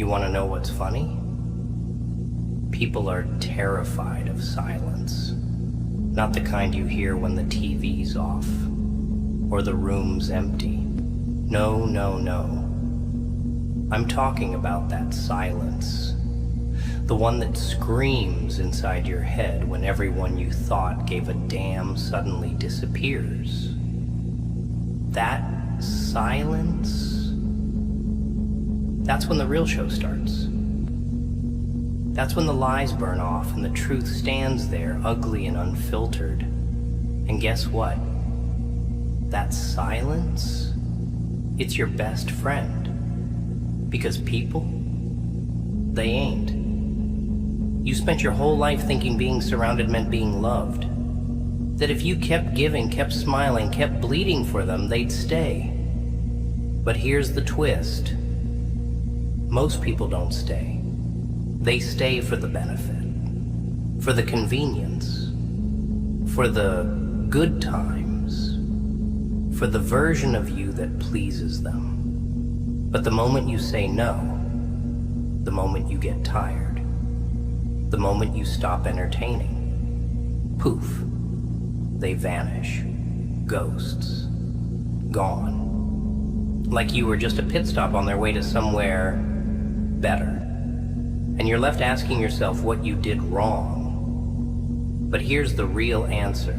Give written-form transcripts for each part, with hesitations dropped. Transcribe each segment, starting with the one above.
You want to know what's funny? People are terrified of silence. Not the kind you hear when the TV's off or the room's empty. No, no, no. I'm talking about that silence. The one that screams inside your head when everyone you thought gave a damn suddenly disappears. That silence, that's when the real show starts. That's when the lies burn off and the truth stands there, ugly and unfiltered. And guess what? That silence, it's your best friend. Because people, they ain't. You spent your whole life thinking being surrounded meant being loved. That if you kept giving, kept smiling, kept bleeding for them, they'd stay. But here's the twist. Most people don't stay. They stay for the benefit, for the convenience, for the good times, for the version of you that pleases them. But the moment you say no, the moment you get tired, the moment you stop entertaining, poof, they vanish, ghosts, gone. Like you were just a pit stop on their way to somewhere better. And you're left asking yourself what you did wrong. But here's the real answer.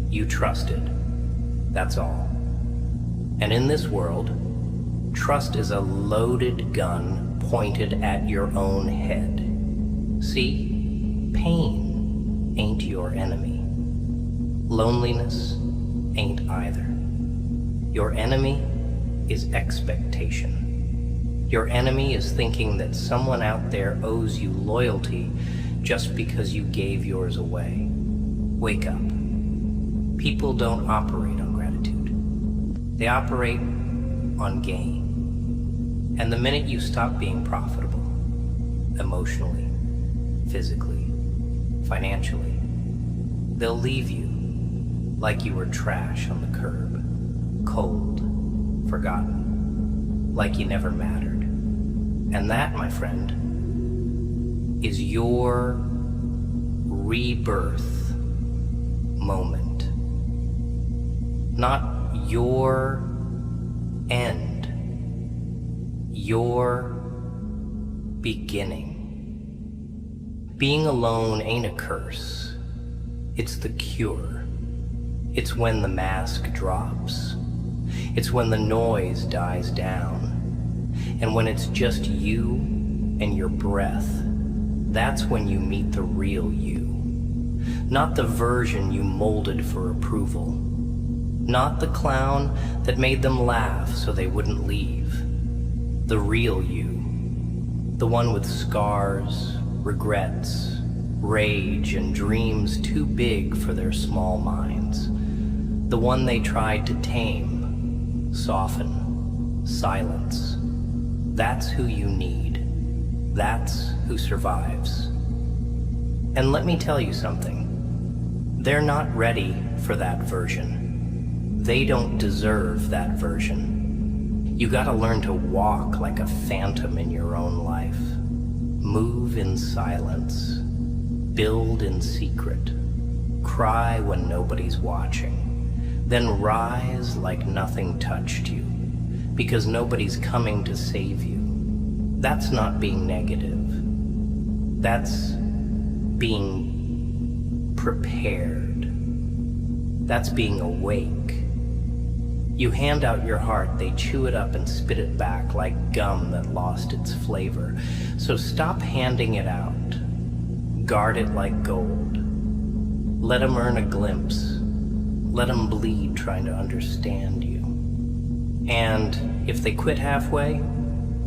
You trusted. That's all. And in this world, trust is a loaded gun pointed at your own head. See, pain ain't your enemy. Loneliness ain't either. Your enemy is expectation. Your enemy is thinking that someone out there owes you loyalty just because you gave yours away. Wake up. People don't operate on gratitude. They operate on gain. And the minute you stop being profitable, emotionally, physically, financially, they'll leave you like you were trash on the curb, cold, forgotten, like you never mattered. And that, my friend, is your rebirth moment. Not your end. Your beginning. Being alone ain't a curse. It's the cure. It's when the mask drops. It's when the noise dies down. And when it's just you and your breath, that's when you meet the real you. Not the version you molded for approval. Not the clown that made them laugh so they wouldn't leave. The real you. The one with scars, regrets, rage, and dreams too big for their small minds. The one they tried to tame, soften, silence. That's who you need. That's who survives. And let me tell you something. They're not ready for that version. They don't deserve that version. You gotta learn to walk like a phantom in your own life. Move in silence. Build in secret. Cry when nobody's watching. Then rise like nothing touched you. Because nobody's coming to save you. That's not being negative. That's being prepared. That's being awake. You hand out your heart, they chew it up and spit it back like gum that lost its flavor. So stop handing it out. Guard it like gold. Let them earn a glimpse. Let them bleed trying to understand you. And if they quit halfway,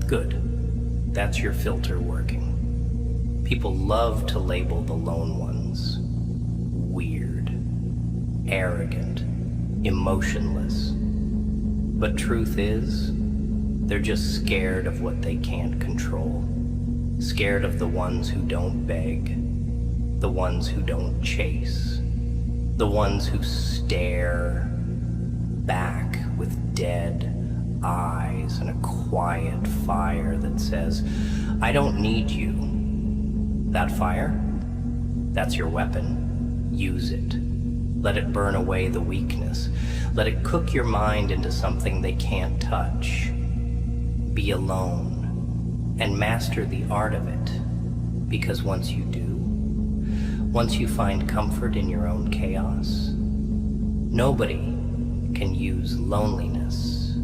good. That's your filter working. People love to label the lone ones. Weird, arrogant, emotionless. But truth is, they're just scared of what they can't control. Scared of the ones who don't beg. The ones who don't chase. The ones who stare back with dead, eyes and a quiet fire that says, I don't need you. That fire, that's your weapon. Use it. Let it burn away the weakness. Let it cook your mind into something they can't touch. Be alone and master the art of it, because once you do, once you find comfort in your own chaos, nobody can use loneliness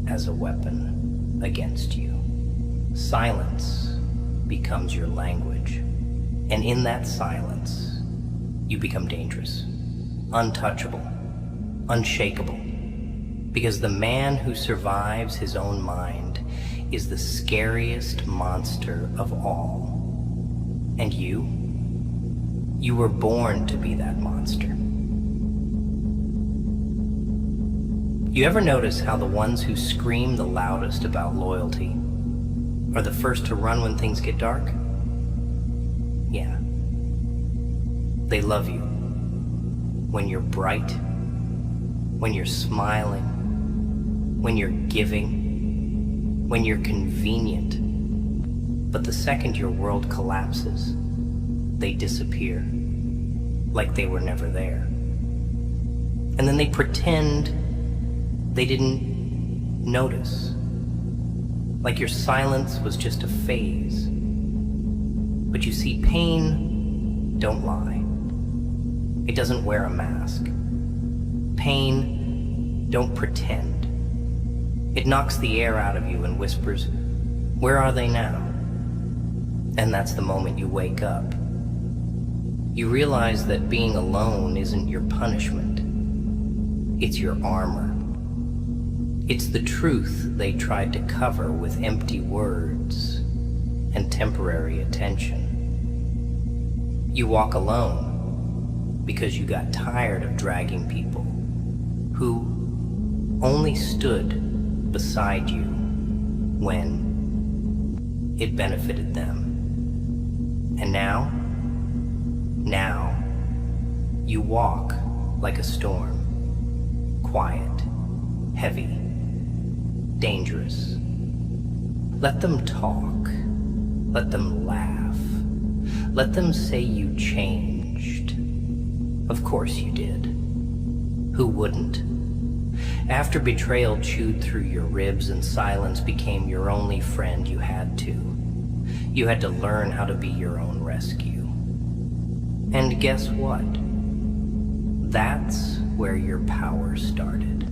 as a weapon against you. Silence becomes your language, and in that silence, you become dangerous, untouchable, unshakable, because the man who survives his own mind is the scariest monster of all. And you were born to be that monster. You ever notice how the ones who scream the loudest about loyalty are the first to run when things get dark? Yeah. They love you when you're bright, when you're smiling, when you're giving, when you're convenient. But the second your world collapses, they disappear, like they were never there. And then they pretend they didn't notice, like your silence was just a phase. But you see, pain don't lie. It doesn't wear a mask. Pain don't pretend. It knocks the air out of you and whispers, where are they now? And that's the moment you wake up. You realize that being alone isn't your punishment. It's your armor. It's the truth they tried to cover with empty words and temporary attention. You walk alone because you got tired of dragging people who only stood beside you when it benefited them. And now you walk like a storm, quiet, heavy, dangerous. Let them talk, let them laugh, let them say you changed. Of course you did. Who wouldn't? After betrayal chewed through your ribs and silence became your only friend, you had to. You had to learn how to be your own rescue. And guess what? That's where your power started.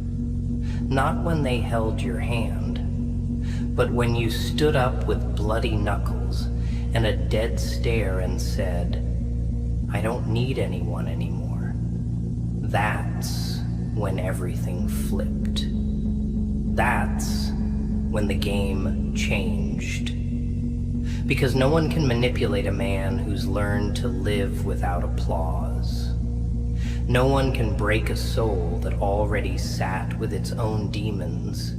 Not when they held your hand, but when you stood up with bloody knuckles and a dead stare and said, I don't need anyone anymore. That's when everything flipped. That's when the game changed. Because no one can manipulate a man who's learned to live without applause. No one can break a soul that already sat with its own demons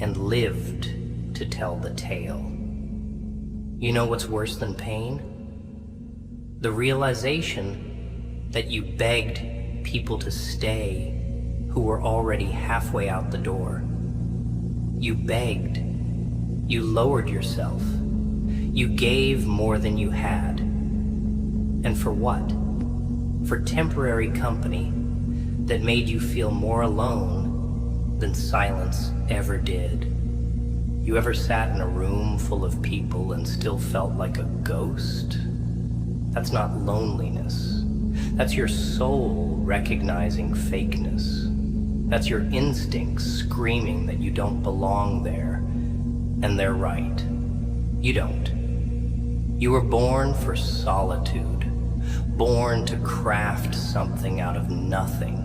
and lived to tell the tale. You know what's worse than pain? The realization that you begged people to stay who were already halfway out the door. You begged. You lowered yourself. You gave more than you had. And for what? For temporary company that made you feel more alone than silence ever did. You ever sat in a room full of people and still felt like a ghost? That's not loneliness. That's your soul recognizing fakeness. That's your instincts screaming that you don't belong there. And they're right. You don't. You were born for solitude. Born to craft something out of nothing.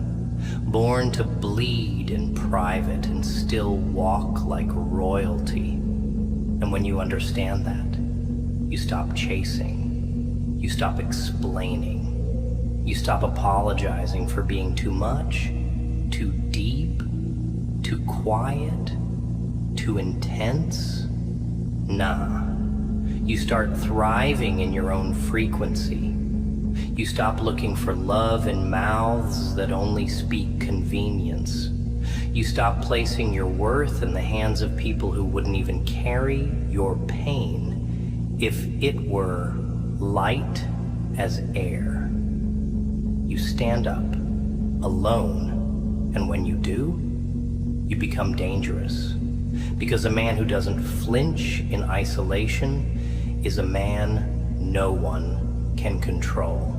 Born to bleed in private and still walk like royalty. And when you understand that, you stop chasing. You stop explaining. You stop apologizing for being too much, too deep, too quiet, too intense. Nah. You start thriving in your own frequency. You stop looking for love in mouths that only speak convenience. You stop placing your worth in the hands of people who wouldn't even carry your pain if it were light as air. You stand up, alone, and when you do, you become dangerous. Because a man who doesn't flinch in isolation is a man no one can control.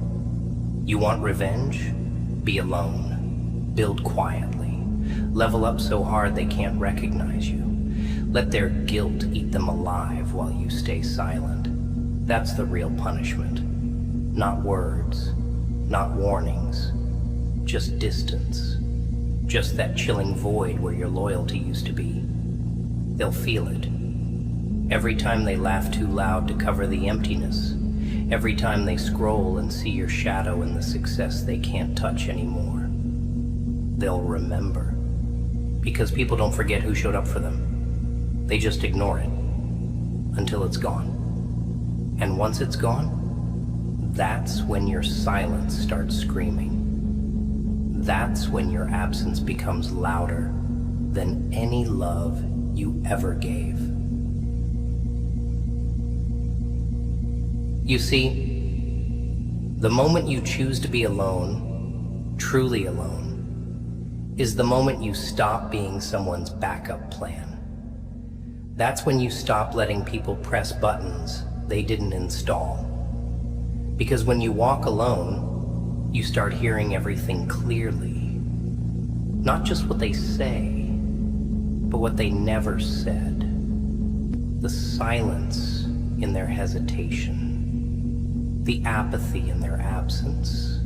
You want revenge? Be alone. Build quietly. Level up so hard they can't recognize you. Let their guilt eat them alive while you stay silent. That's the real punishment. Not words, not warnings, just distance. Just that chilling void where your loyalty used to be. They'll feel it. Every time they laugh too loud to cover the emptiness. Every time they scroll and see your shadow in the success they can't touch anymore. They'll remember. Because people don't forget who showed up for them. They just ignore it until it's gone. And once it's gone, that's when your silence starts screaming. That's when your absence becomes louder than any love you ever gave. You see, the moment you choose to be alone, truly alone, is the moment you stop being someone's backup plan. That's when you stop letting people press buttons they didn't install. Because when you walk alone, you start hearing everything clearly. Not just what they say, but what they never said. The silence in their hesitation. The apathy in their absence.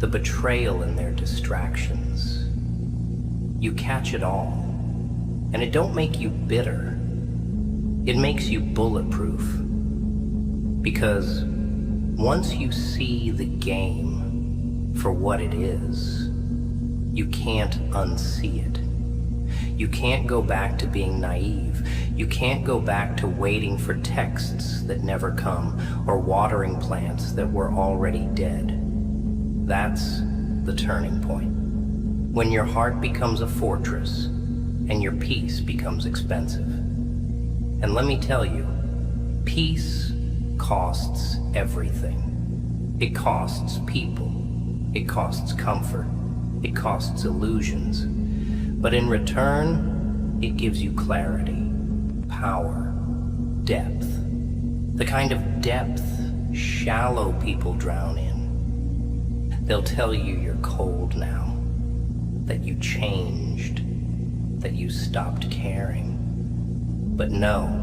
The betrayal in their distractions. You catch it all. And it don't make you bitter. It makes you bulletproof. Because once you see the game for what it is, you can't unsee it. You can't go back to being naive. You can't go back to waiting for texts that never come or watering plants that were already dead. That's the turning point. When your heart becomes a fortress and your peace becomes expensive. And let me tell you, peace costs everything. It costs people. It costs comfort. It costs illusions. But in return, it gives you clarity, power, depth. The kind of depth shallow people drown in. They'll tell you you're cold now, that you changed, that you stopped caring. But no.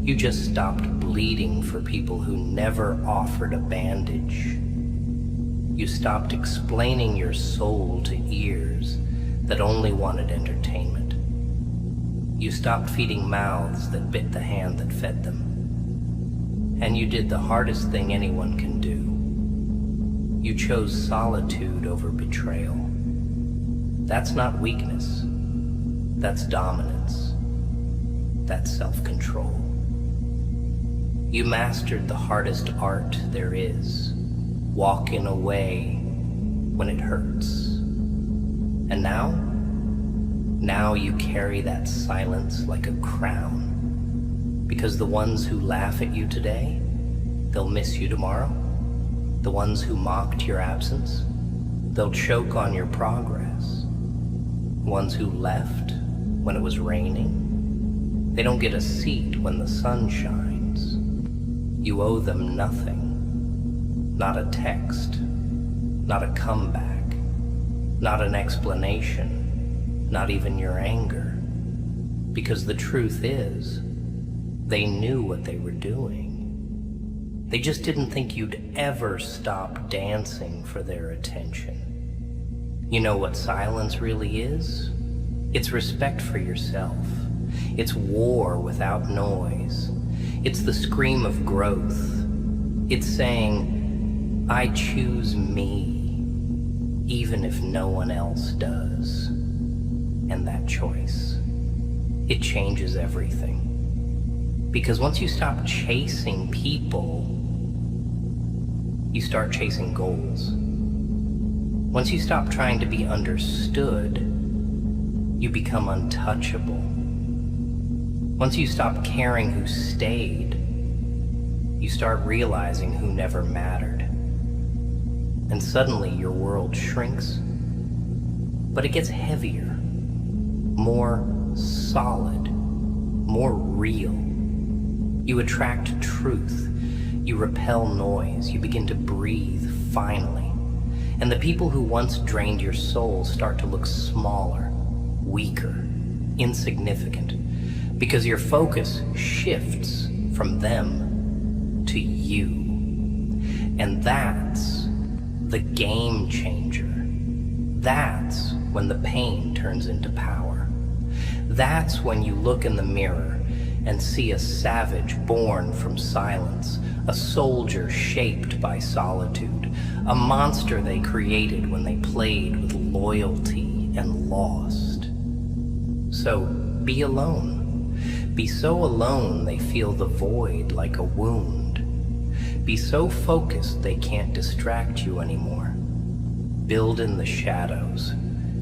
You just stopped bleeding for people who never offered a bandage. You stopped explaining your soul to ears that only wanted entertainment. You stopped feeding mouths that bit the hand that fed them. And you did the hardest thing anyone can do. You chose solitude over betrayal. That's not weakness. That's dominance. That's self-control. You mastered the hardest art there is, walking away when it hurts. And now you carry that silence like a crown. Because the ones who laugh at you today, they'll miss you tomorrow. The ones who mocked your absence, they'll choke on your progress. The ones who left when it was raining, they don't get a seat when the sun shines. You owe them nothing. Not a text, not a comeback, not an explanation, not even your anger. Because the truth is, they knew what they were doing. They just didn't think you'd ever stop dancing for their attention. You know what silence really is? It's respect for yourself. It's war without noise. It's the scream of growth. It's saying, I choose me, even if no one else does. And that choice, it changes everything. Because once you stop chasing people, you start chasing goals. Once you stop trying to be understood, you become untouchable. Once you stop caring who stayed, you start realizing who never mattered. And suddenly your world shrinks, but it gets heavier, more solid, more real. You attract truth, you repel noise, you begin to breathe finally. And the people who once drained your soul start to look smaller, weaker, insignificant, because your focus shifts from them to you. And that's the game changer. That's when the pain turns into power. That's when you look in the mirror and see a savage born from silence, a soldier shaped by solitude, a monster they created when they played with loyalty and lost. So be alone. Be so alone they feel the void like a wound. Be so focused they can't distract you anymore. Build in the shadows.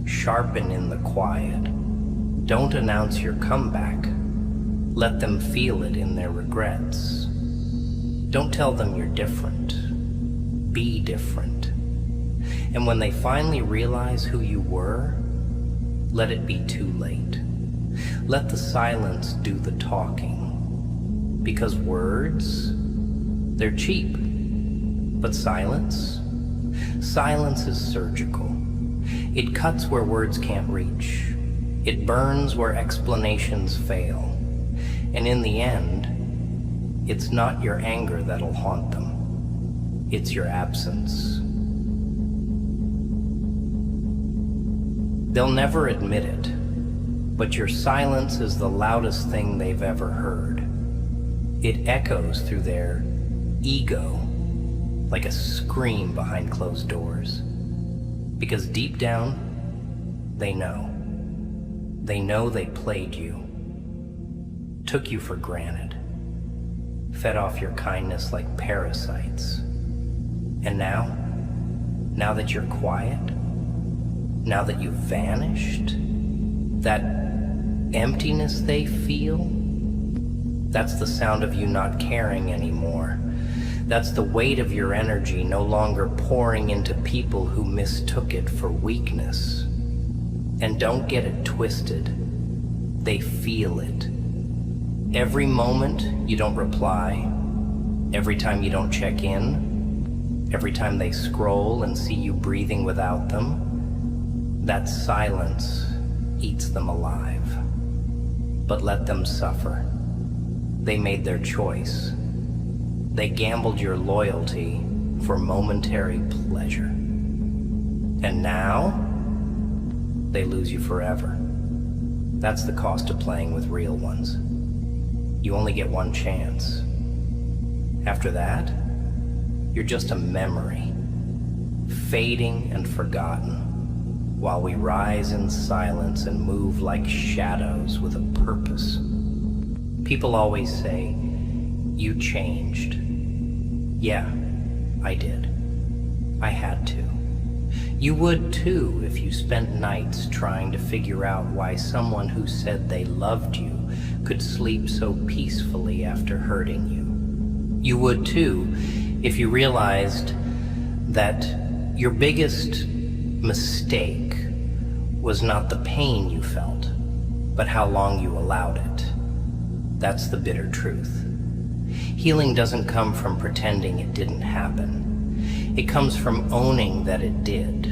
Sharpen in the quiet. Don't announce your comeback. Let them feel it in their regrets. Don't tell them you're different. Be different. And when they finally realize who you were, let it be too late. Let the silence do the talking. Because words, they're cheap. But silence is surgical. It cuts where words can't reach. It burns where explanations fail. And in the end, it's not your anger that'll haunt them. It's your absence. They'll never admit it, but your silence is the loudest thing they've ever heard. It echoes through their ego like a scream behind closed doors. Because deep down, they know. They know they played you, took you for granted, fed off your kindness like parasites. And now that you're quiet, now that you've vanished, that emptiness they feel, that's the sound of you not caring anymore. That's the weight of your energy no longer pouring into people who mistook it for weakness. And don't get it twisted. They feel it. Every moment you don't reply, every time you don't check in, every time they scroll and see you breathing without them, that silence eats them alive. But let them suffer. They made their choice. They gambled your loyalty for momentary pleasure. And now, they lose you forever. That's the cost of playing with real ones. You only get one chance. After that, you're just a memory, fading and forgotten, while we rise in silence and move like shadows with a purpose. People always say, "You changed." Yeah, I did. I had to. You would too if you spent nights trying to figure out why someone who said they loved you could sleep so peacefully after hurting you. You would too if you realized that your biggest mistake was not the pain you felt, but how long you allowed it. That's the bitter truth. Healing doesn't come from pretending it didn't happen. It comes from owning that it did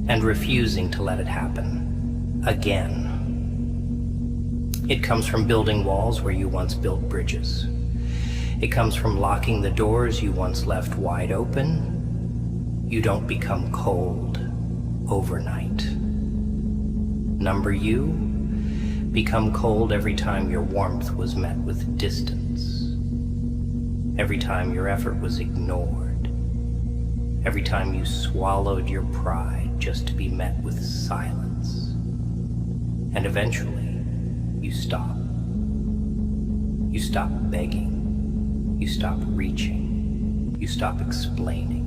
and refusing to let it happen again. It comes from building walls where you once built bridges. It comes from locking the doors you once left wide open. You don't become cold overnight. Number you, become cold every time your warmth was met with distance. Every time your effort was ignored. Every time you swallowed your pride just to be met with silence. And eventually, you stop. You stop begging. You stop reaching. You stop explaining.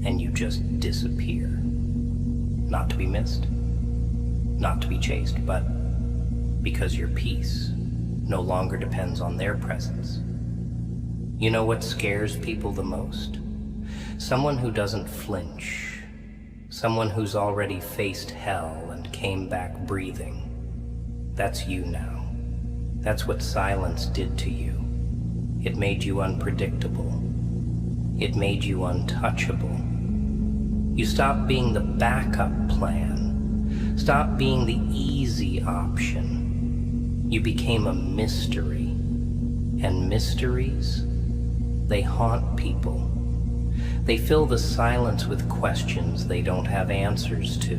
And you just disappear. Not to be missed, not to be chased, but because your peace no longer depends on their presence. You know what scares people the most? Someone who doesn't flinch. Someone who's already faced hell and came back breathing. That's you now. That's what silence did to you. It made you unpredictable. It made you untouchable. You stopped being the backup plan. Stopped being the easy option. You became a mystery. And mysteries, they haunt people. They fill the silence with questions they don't have answers to.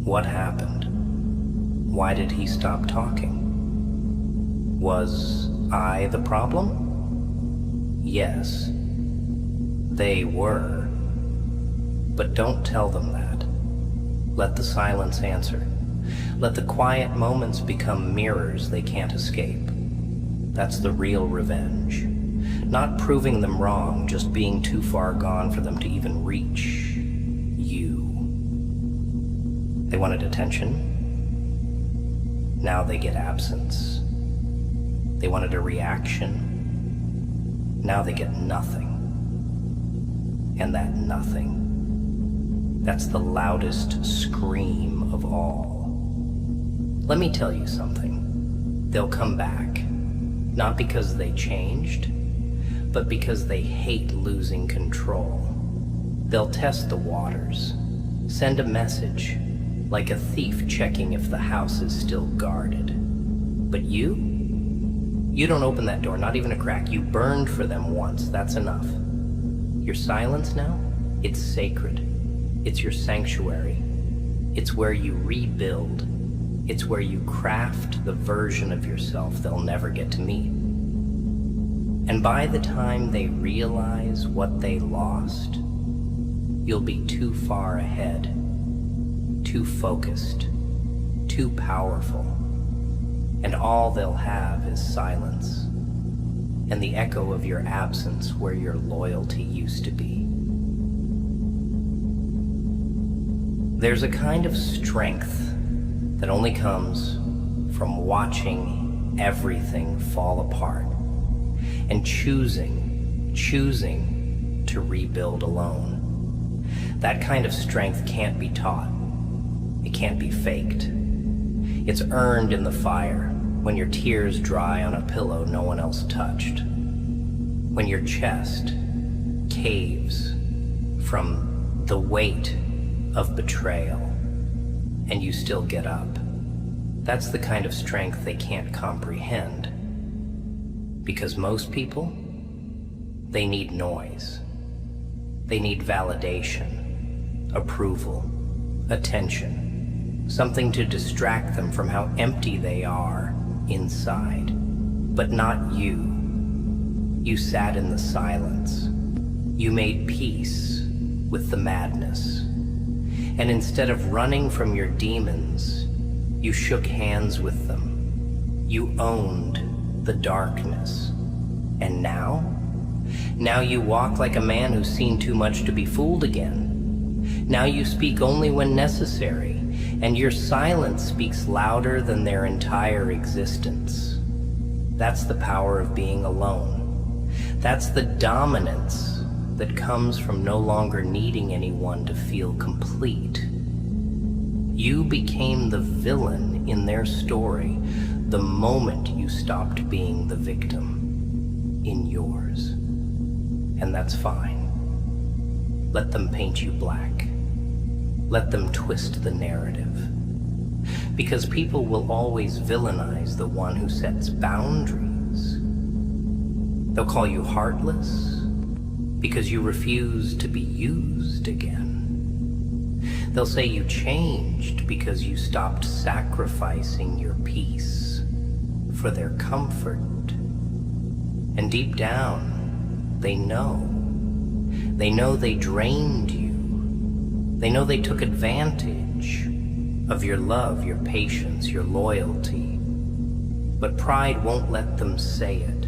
What happened? Why did he stop talking? Was I the problem? Yes, they were. But don't tell them that. Let the silence answer. Let the quiet moments become mirrors they can't escape. That's the real revenge. Not proving them wrong, just being too far gone for them to even reach you. They wanted attention. Now they get absence. They wanted a reaction. Now they get nothing. And that nothing, that's the loudest scream of all. Let me tell you something. They'll come back. Not because they changed, but because they hate losing control. They'll test the waters, send a message, like a thief checking if the house is still guarded. But you don't open that door, not even a crack. You burned for them once, that's enough. Your silence now, it's sacred. It's your sanctuary. It's where you rebuild. It's where you craft the version of yourself they'll never get to meet. And by the time they realize what they lost, you'll be too far ahead, too focused, too powerful, and all they'll have is silence and the echo of your absence where your loyalty used to be. There's a kind of strength that only comes from watching everything fall apart and choosing to rebuild alone. That kind of strength can't be taught. It can't be faked. It's earned in the fire, when your tears dry on a pillow no one else touched. When your chest caves from the weight of betrayal, and you still get up. That's the kind of strength they can't comprehend. Because most people, they need noise. They need validation, approval, attention, something to distract them from how empty they are inside. But not you. You sat in the silence. You made peace with the madness. And instead of running from your demons, you shook hands with them. You owned the darkness. And now you walk like a man who's seen too much to be fooled again. Now you speak only when necessary, and your silence speaks louder than their entire existence. That's the power of being alone. That's the dominance that comes from no longer needing anyone to feel complete. You became the villain in their story the moment you stopped being the victim in yours. And that's fine. Let them paint you black. Let them twist the narrative. Because people will always villainize the one who sets boundaries. They'll call you heartless because you refuse to be used again. They'll say you changed because you stopped sacrificing your peace for their comfort. And deep down, they know. They know they drained you. They know they took advantage of your love, your patience, your loyalty. But pride won't let them say it.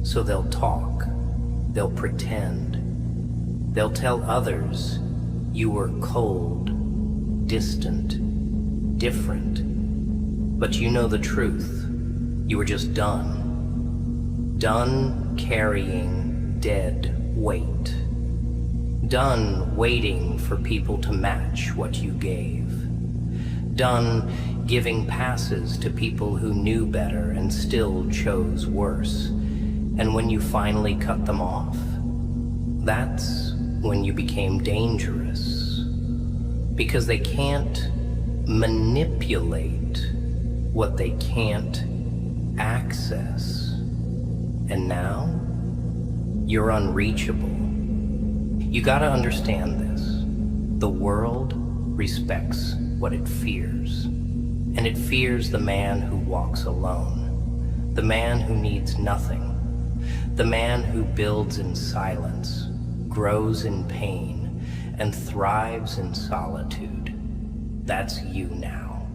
So they'll talk. They'll pretend. They'll tell others You were cold, distant, different. But you know the truth. You were just done. Done carrying dead weight. Done waiting for people to match what you gave. Done giving passes to people who knew better and still chose worse. And when you finally cut them off, that's when you became dangerous. Because they can't manipulate what they can't access. And now, you're unreachable. You gotta understand this. The world respects what it fears. And it fears the man who walks alone. The man who needs nothing. The man who builds in silence, grows in pain, and thrives in solitude. That's you now.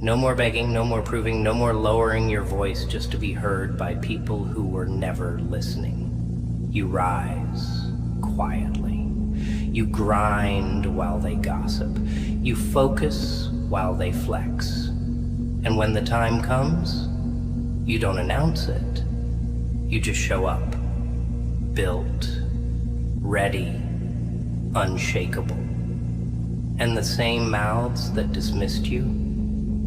No more begging, no more proving, no more lowering your voice just to be heard by people who were never listening. You rise quietly. You grind while they gossip. You focus while they flex. And when the time comes, you don't announce it. You just show up, built, ready, unshakable. And the same mouths that dismissed you,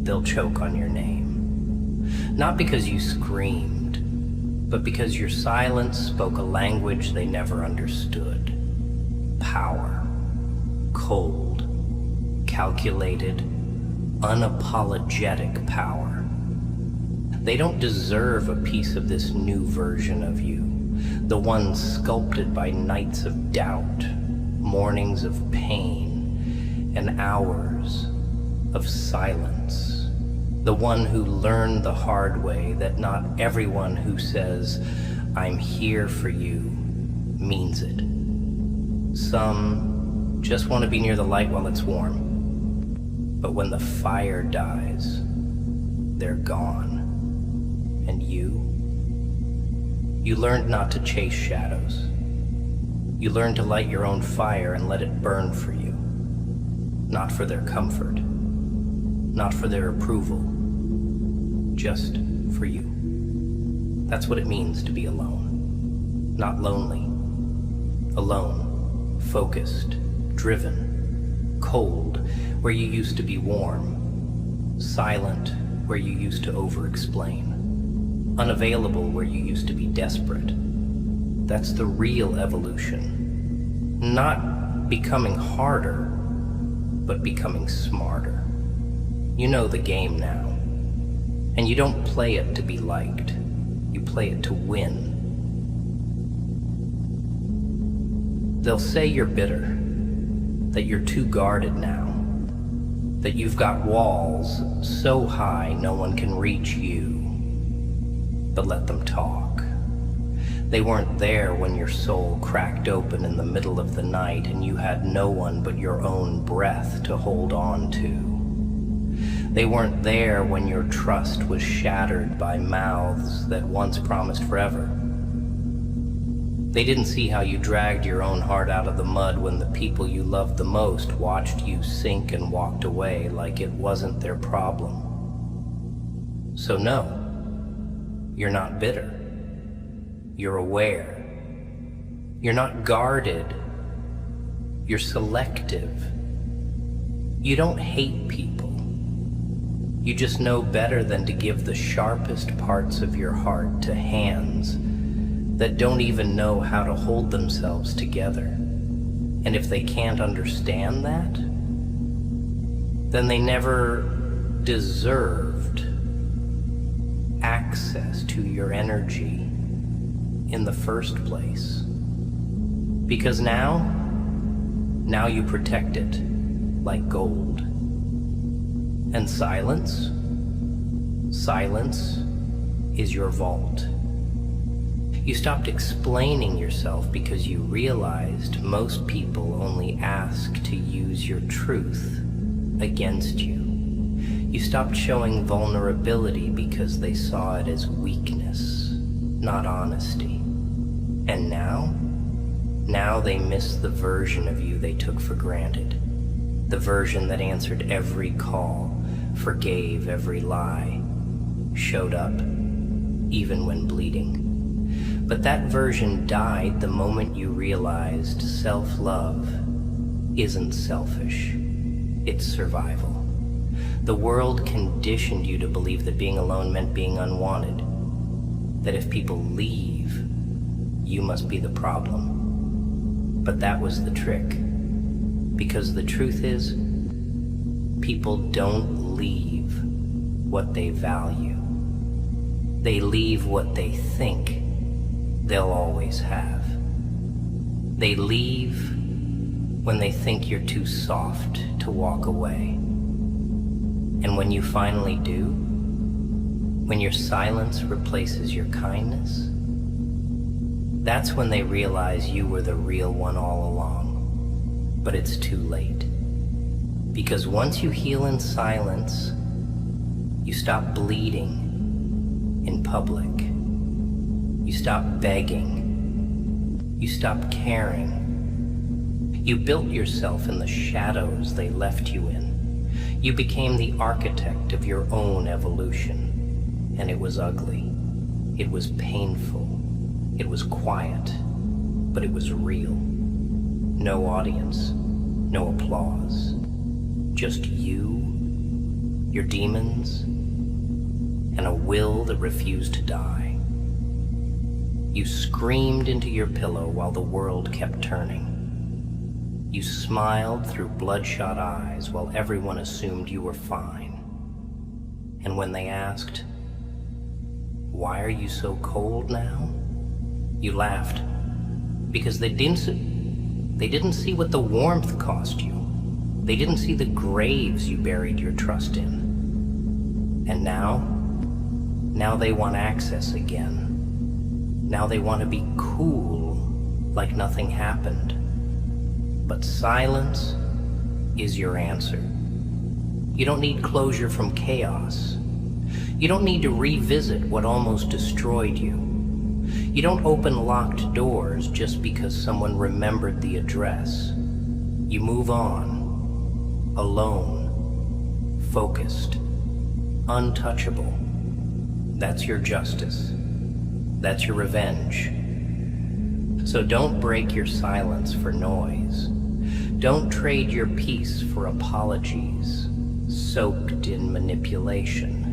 they'll choke on your name. Not because you screamed, but because your silence spoke a language they never understood. Power, cold, calculated, unapologetic power. They don't deserve a piece of this new version of you, the one sculpted by nights of doubt, mornings of pain, and hours of silence. The one who learned the hard way that not everyone who says, "I'm here for you," means it. Some just want to be near the light while it's warm. But when the fire dies, they're gone. And you learned not to chase shadows. You learned to light your own fire and let it burn for you. Not for their comfort, not for their approval, just for you. That's what it means to be alone. Not lonely. Alone, focused, driven, cold, where you used to be warm, silent, where you used to over-explain, unavailable where you used to be desperate. That's the real evolution. Not becoming harder, but becoming smarter. You know the game now. And you don't play it to be liked. You play it to win. They'll say you're bitter, that you're too guarded now, that you've got walls so high no one can reach you. But let them talk. They weren't there when your soul cracked open in the middle of the night and you had no one but your own breath to hold on to. They weren't there when your trust was shattered by mouths that once promised forever. They didn't see how you dragged your own heart out of the mud when the people you loved the most watched you sink and walked away like it wasn't their problem. So no, you're not bitter. You're aware. You're not guarded. You're selective. You don't hate people. You just know better than to give the sharpest parts of your heart to hands that don't even know how to hold themselves together. And if they can't understand that, then they never deserved access to your energy in the first place. Because now you protect it like gold. And silence is your vault. You stopped explaining yourself because you realized most people only ask to use your truth against you. You stopped showing vulnerability because they saw it as weakness, not honesty. And Now they miss the version of you they took for granted. The version that answered every call, forgave every lie, showed up even when bleeding. But that version died the moment you realized self-love isn't selfish, it's survival. The world conditioned you to believe that being alone meant being unwanted, that if people leave, you must be the problem. But that was the trick, because the truth is, people don't leave what they value. They leave what they think they'll always have. They leave when they think you're too soft to walk away. And when you finally do, when your silence replaces your kindness, that's when they realize you were the real one all along. But it's too late. Because once you heal in silence, you stop bleeding in public. You stop begging. You stop caring. You built yourself in the shadows they left you in. You became the architect of your own evolution. And it was ugly. It was painful. It was quiet. But it was real. No audience. No applause. Just you, your demons, and a will that refused to die. You screamed into your pillow while the world kept turning. You smiled through bloodshot eyes while everyone assumed you were fine. And when they asked, "Why are you so cold now?" you laughed, because they didn't see what the warmth cost you. They didn't see the graves you buried your trust in. And now they want access again. Now they want to be cool, like nothing happened. But silence is your answer. You don't need closure from chaos. You don't need to revisit what almost destroyed you. You don't open locked doors just because someone remembered the address. You move on, alone, focused, untouchable. That's your justice. That's your revenge. So don't break your silence for noise. Don't trade your peace for apologies soaked in manipulation.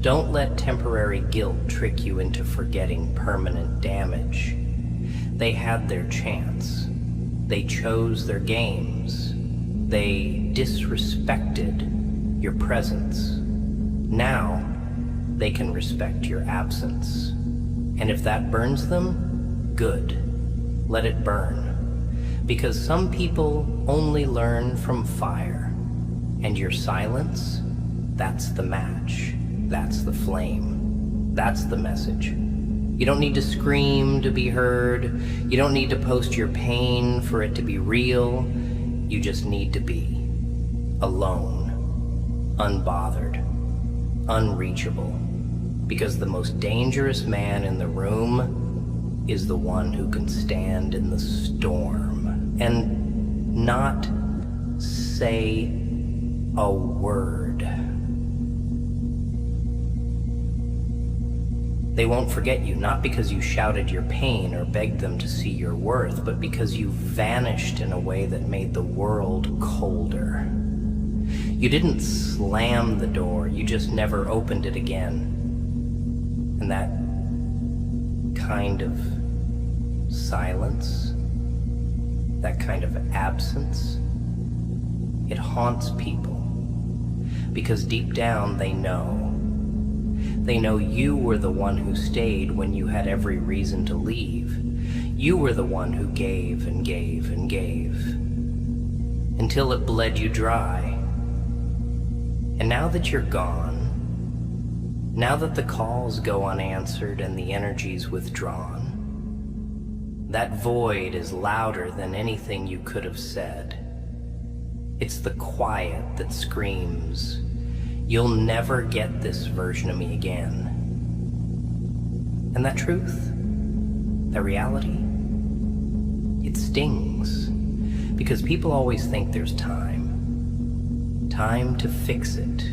Don't let temporary guilt trick you into forgetting permanent damage. They had their chance. They chose their games. They disrespected your presence. Now they can respect your absence. And if that burns them, good. Let it burn. Because some people only learn from fire. And your silence, that's the match. That's the flame. That's the message. You don't need to scream to be heard. You don't need to post your pain for it to be real. You just need to be alone, unbothered, unreachable. Because the most dangerous man in the room is the one who can stand in the storm and not say a word. They won't forget you, not because you shouted your pain or begged them to see your worth, but because you vanished in a way that made the world colder. You didn't slam the door, you just never opened it again. And that kind of silence, that kind of absence, it haunts people. Because deep down they know. They know you were the one who stayed when you had every reason to leave. You were the one who gave and gave and gave, until it bled you dry. And now that you're gone, now that the calls go unanswered and the energy's withdrawn, that void is louder than anything you could have said. It's the quiet that screams, "You'll never get this version of me again." And that truth, that reality, It stings, because people always think there's time. Time to fix it.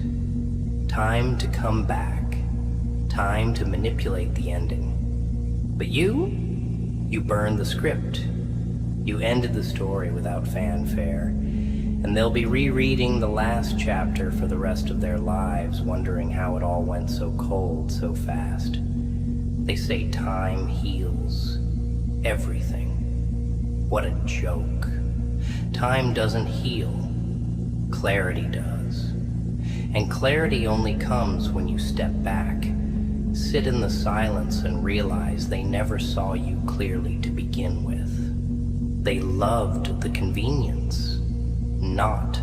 Time to come back. Time to manipulate the ending. But you burned the script. You ended the story without fanfare, and they'll be rereading the last chapter for the rest of their lives, wondering how it all went so cold so fast. They say time heals everything. What a joke. Time doesn't heal. Clarity does. And clarity only comes when you step back, sit in the silence, and realize they never saw you clearly to begin with. They loved the convenience, not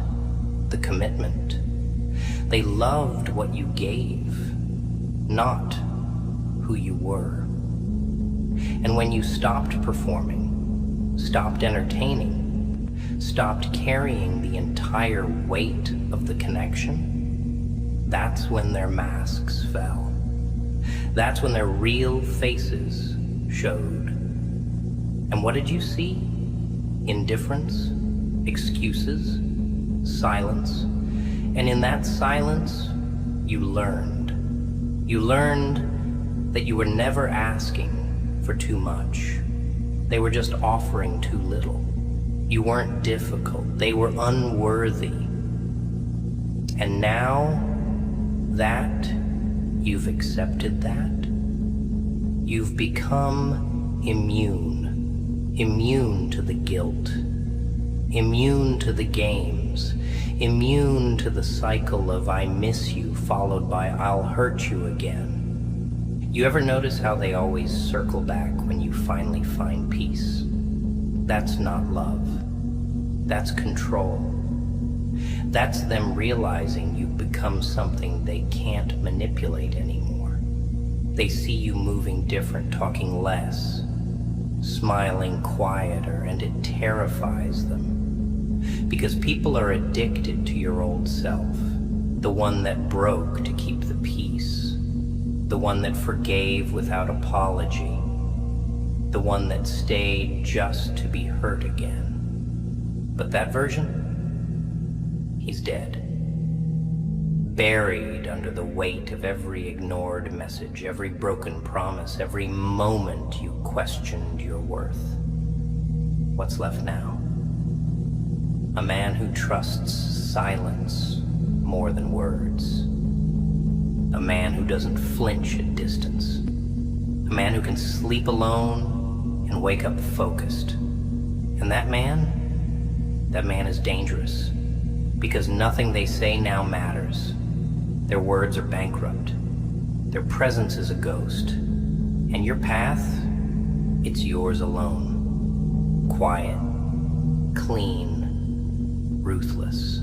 the commitment. They loved what you gave, not who you were. And when you stopped performing, stopped entertaining, stopped carrying the entire weight of the connection, that's when their masks fell. That's when their real faces showed. And what did you see? Indifference, excuses, silence. And in that silence, you learned. You learned that you were never asking for too much. They were just offering too little. You weren't difficult. They were unworthy. And now that you've accepted that, you've become immune to the guilt, immune to the games, immune to the cycle of I miss you followed by I'll hurt you again. You ever notice how they always circle back when you finally find peace? That's not love. That's control. That's them realizing you've become something they can't manipulate anymore. They see you moving different, talking less, smiling quieter, and it terrifies them. Because people are addicted to your old self, the one that broke to keep the peace, the one that forgave without apology, the one that stayed just to be hurt again. But that version? He's dead. Buried under the weight of every ignored message, every broken promise, every moment you questioned your worth. What's left now? A man who trusts silence more than words. A man who doesn't flinch at distance. A man who can sleep alone and wake up focused. And that man is dangerous, because nothing they say now matters. Their words are bankrupt. Their presence is a ghost. And your path, it's yours alone. Quiet, clean, ruthless.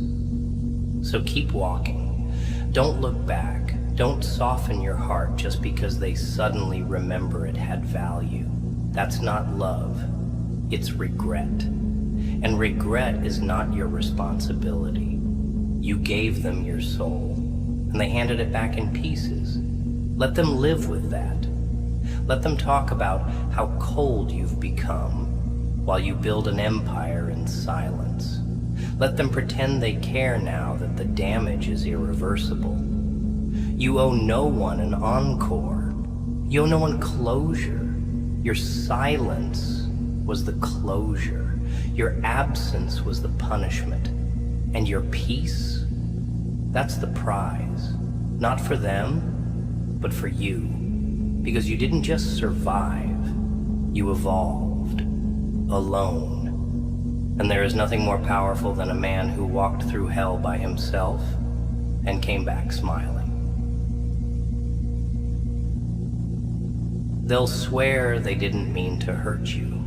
So keep walking. Don't look back. Don't soften your heart just because they suddenly remember it had value. That's not love. It's regret. And regret is not your responsibility. You gave them your soul, and they handed it back in pieces. Let them live with that. Let them talk about how cold you've become while you build an empire in silence. Let them pretend they care now that the damage is irreversible. You owe no one an encore. You owe no one closure. Your silence was the closure. Your absence was the punishment. And your peace, that's the prize. Not for them, but for you. Because you didn't just survive, you evolved, alone. And there is nothing more powerful than a man who walked through hell by himself and came back smiling. They'll swear they didn't mean to hurt you,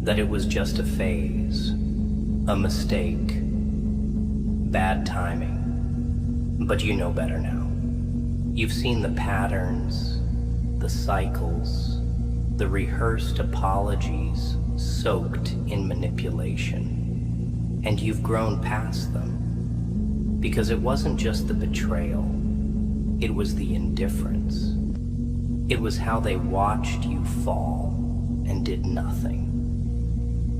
that it was just a phase, a mistake, bad timing. But you know better now. You've seen the patterns, the cycles, the rehearsed apologies soaked in manipulation. And you've grown past them. Because it wasn't just the betrayal, it was the indifference. It was how they watched you fall and did nothing.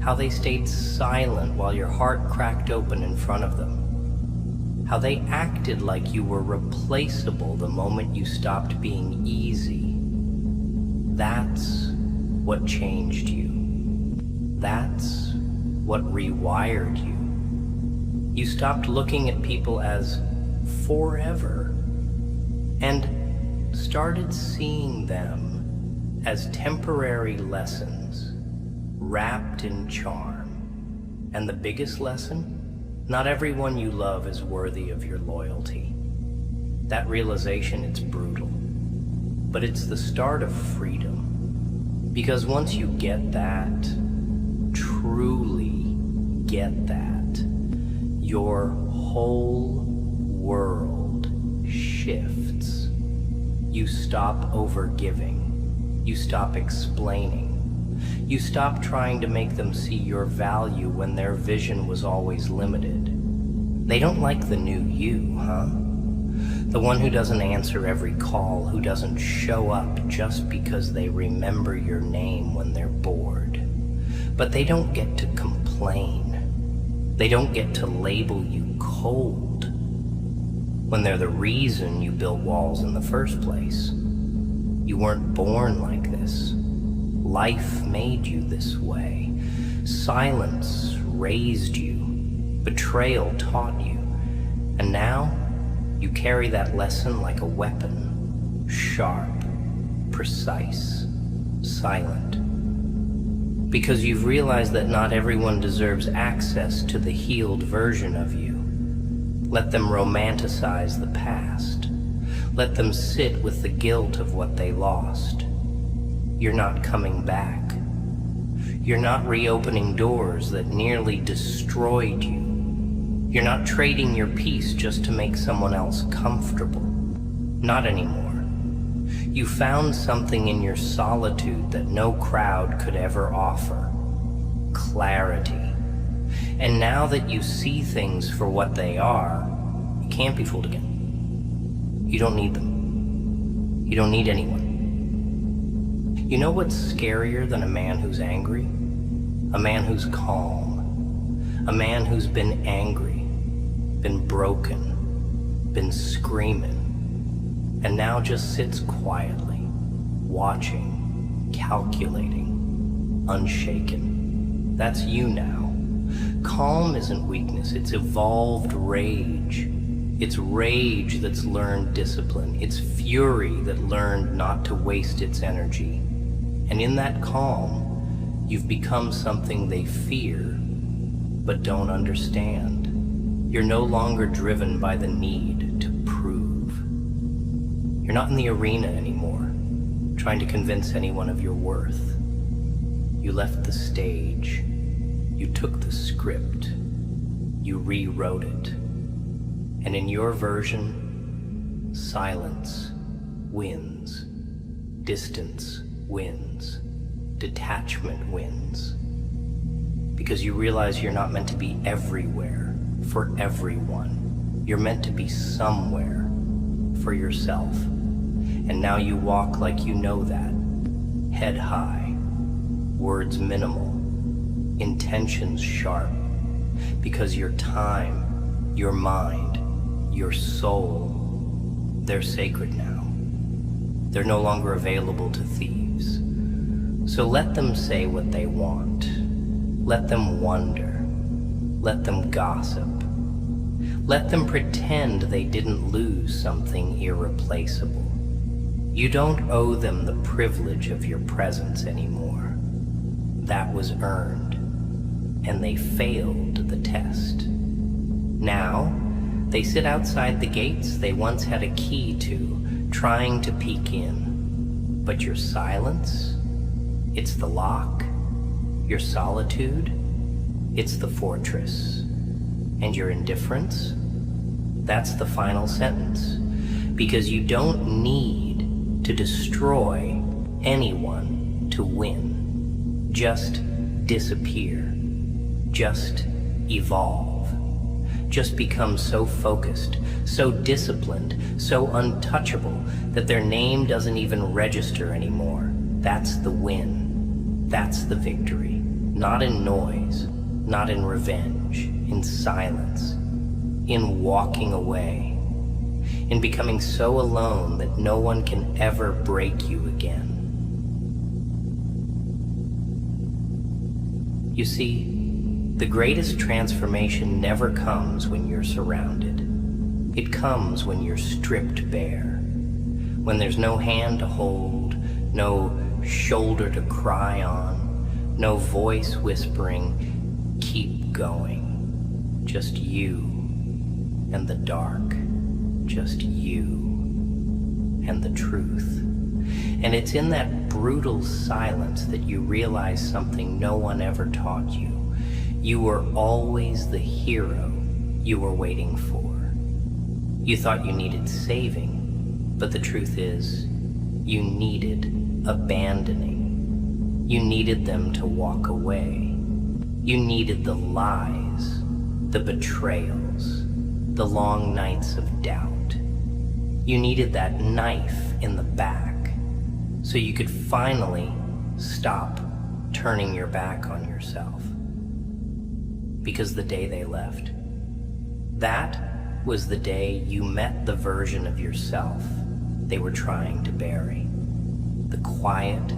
How they stayed silent while your heart cracked open in front of them. How they acted like you were replaceable the moment you stopped being easy. That's what changed you. That's what rewired you. You stopped looking at people as forever and started seeing them as temporary lessons wrapped in charm. And the biggest lesson? Not everyone you love is worthy of your loyalty. That realization, it's brutal, but it's the start of freedom. Because once you get that, truly get that, your whole world shifts. You stop overgiving. You stop explaining. You stop trying to make them see your value when their vision was always limited. They don't like the new you, huh? The one who doesn't answer every call, who doesn't show up just because they remember your name when they're bored. But they don't get to complain. They don't get to label you cold when they're the reason you built walls in the first place. You weren't born like this. Life made you this way. Silence raised you. Betrayal taught you. And now you carry that lesson like a weapon. Sharp, precise, silent. Because you've realized that not everyone deserves access to the healed version of you. Let them romanticize the past. Let them sit with the guilt of what they lost. You're not coming back. You're not reopening doors that nearly destroyed you. You're not trading your peace just to make someone else comfortable. Not anymore. You found something in your solitude that no crowd could ever offer. Clarity. And now that you see things for what they are, you can't be fooled again. You don't need them. You don't need anyone. You know what's scarier than a man who's angry? A man who's calm. A man who's been angry, been broken, been screaming, and now just sits quietly, watching, calculating, unshaken. That's you now. Calm isn't weakness, it's evolved rage. It's rage that's learned discipline. It's fury that learned not to waste its energy. And in that calm, you've become something they fear, but don't understand. You're no longer driven by the need to prove. You're not in the arena anymore, trying to convince anyone of your worth. You left the stage. You took the script. You rewrote it. And in your version, silence wins. Distance wins. Detachment wins. Because you realize you're not meant to be everywhere for everyone. You're meant to be somewhere for yourself. And now you walk like you know that. Head high, words minimal, intentions sharp. Because your time, your mind, your soul, they're sacred now. They're no longer available to thieves. So let them say what they want. Let them wonder. Let them gossip. Let them pretend they didn't lose something irreplaceable. You don't owe them the privilege of your presence anymore. That was earned, and they failed the test. Now, they sit outside the gates they once had a key to, trying to peek in. But your silence, it's the lock. Your solitude, it's the fortress. And your indifference, that's the final sentence. Because you don't need to destroy anyone to win. Just disappear. Just evolve. Just become so focused, so disciplined, so untouchable that their name doesn't even register anymore. That's the win. That's the victory. Not in noise, not in revenge, in silence, in walking away, in becoming so alone that no one can ever break you again. You see, the greatest transformation never comes when you're surrounded. It comes when you're stripped bare, when there's no hand to hold, no shoulder to cry on, no voice whispering, keep going. Just you and the dark, just you and the truth. And it's in that brutal silence that you realize something no one ever taught you. You were always the hero you were waiting for. You thought you needed saving, but the truth is, you needed abandoning. You needed them to walk away. You needed the lies, the betrayals, the long nights of doubt. You needed that knife in the back so you could finally stop turning your back on yourself. Because the day they left, that was the day you met the version of yourself they were trying to bury. The quiet,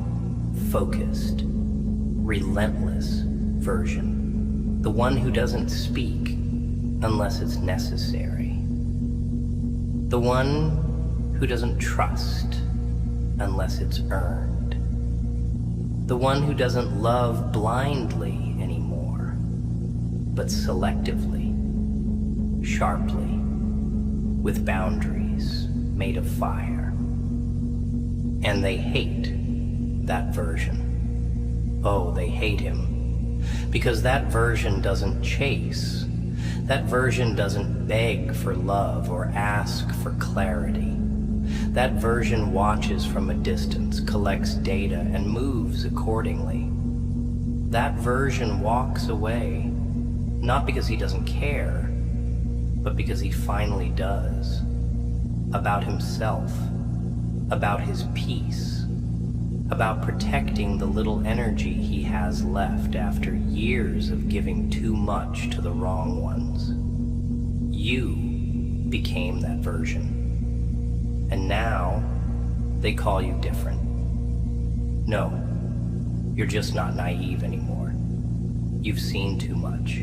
focused, relentless version. The one who doesn't speak unless it's necessary. The one who doesn't trust unless it's earned. The one who doesn't love blindly anymore, but selectively, sharply, with boundaries made of fire. And they hate that version. Oh, they hate him. Because that version doesn't chase. That version doesn't beg for love or ask for clarity. That version watches from a distance, collects data, and moves accordingly. That version walks away, not because he doesn't care, but because he finally does. About himself, about his peace, about protecting the little energy he has left after years of giving too much to the wrong ones. You became that version. And now they call you different. No, you're just not naive anymore. You've seen too much.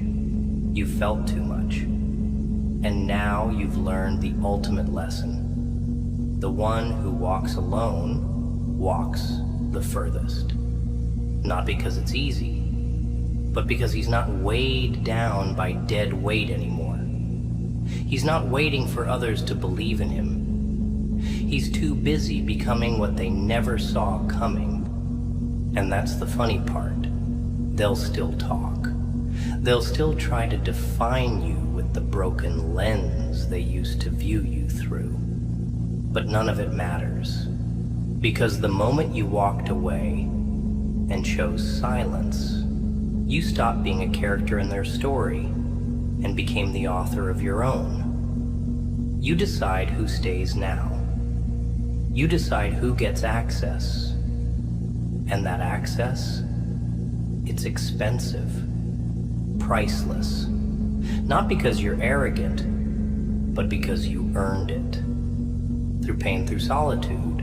You've felt too much. And now you've learned the ultimate lesson. The one who walks alone walks the furthest. Not because it's easy, but because he's not weighed down by dead weight anymore. He's not waiting for others to believe in him. He's too busy becoming what they never saw coming. And that's the funny part. They'll still talk. They'll still try to define you with the broken lens they used to view you through. But none of it matters. Because the moment you walked away and chose silence, you stopped being a character in their story and became the author of your own. You decide who stays now. You decide who gets access. And that access, it's expensive, priceless. Not because you're arrogant, but because you earned it. Through pain, through solitude,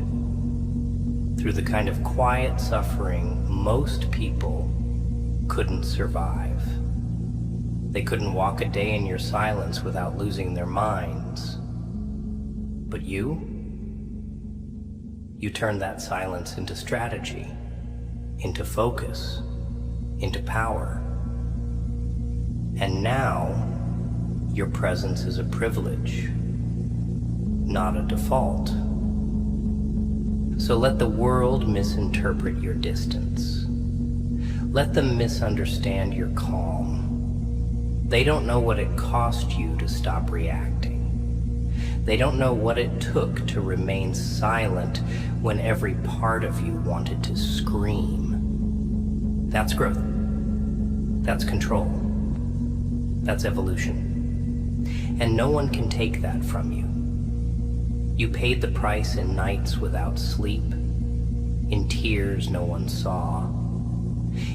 through the kind of quiet suffering most people couldn't survive. They couldn't walk a day in your silence without losing their minds. But you turned that silence into strategy, into focus, into power. And now, your presence is a privilege, not a default. So let the world misinterpret your distance. Let them misunderstand your calm. They don't know what it cost you to stop reacting. They don't know what it took to remain silent when every part of you wanted to scream. That's growth. That's control. That's evolution. And no one can take that from you. You paid the price in nights without sleep, in tears no one saw,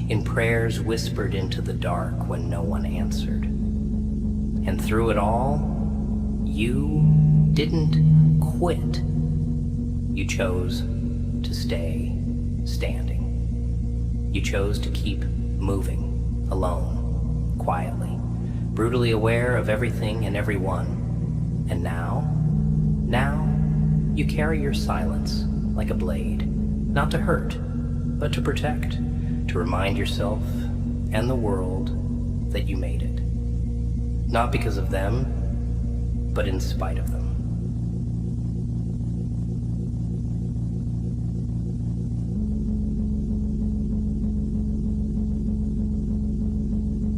in prayers whispered into the dark when no one answered. And through it all, you didn't quit. You chose to stay standing. You chose to keep moving, alone, quietly, brutally aware of everything and everyone. And now, you carry your silence like a blade, not to hurt, but to protect, to remind yourself and the world that you made it. Not because of them, but in spite of them.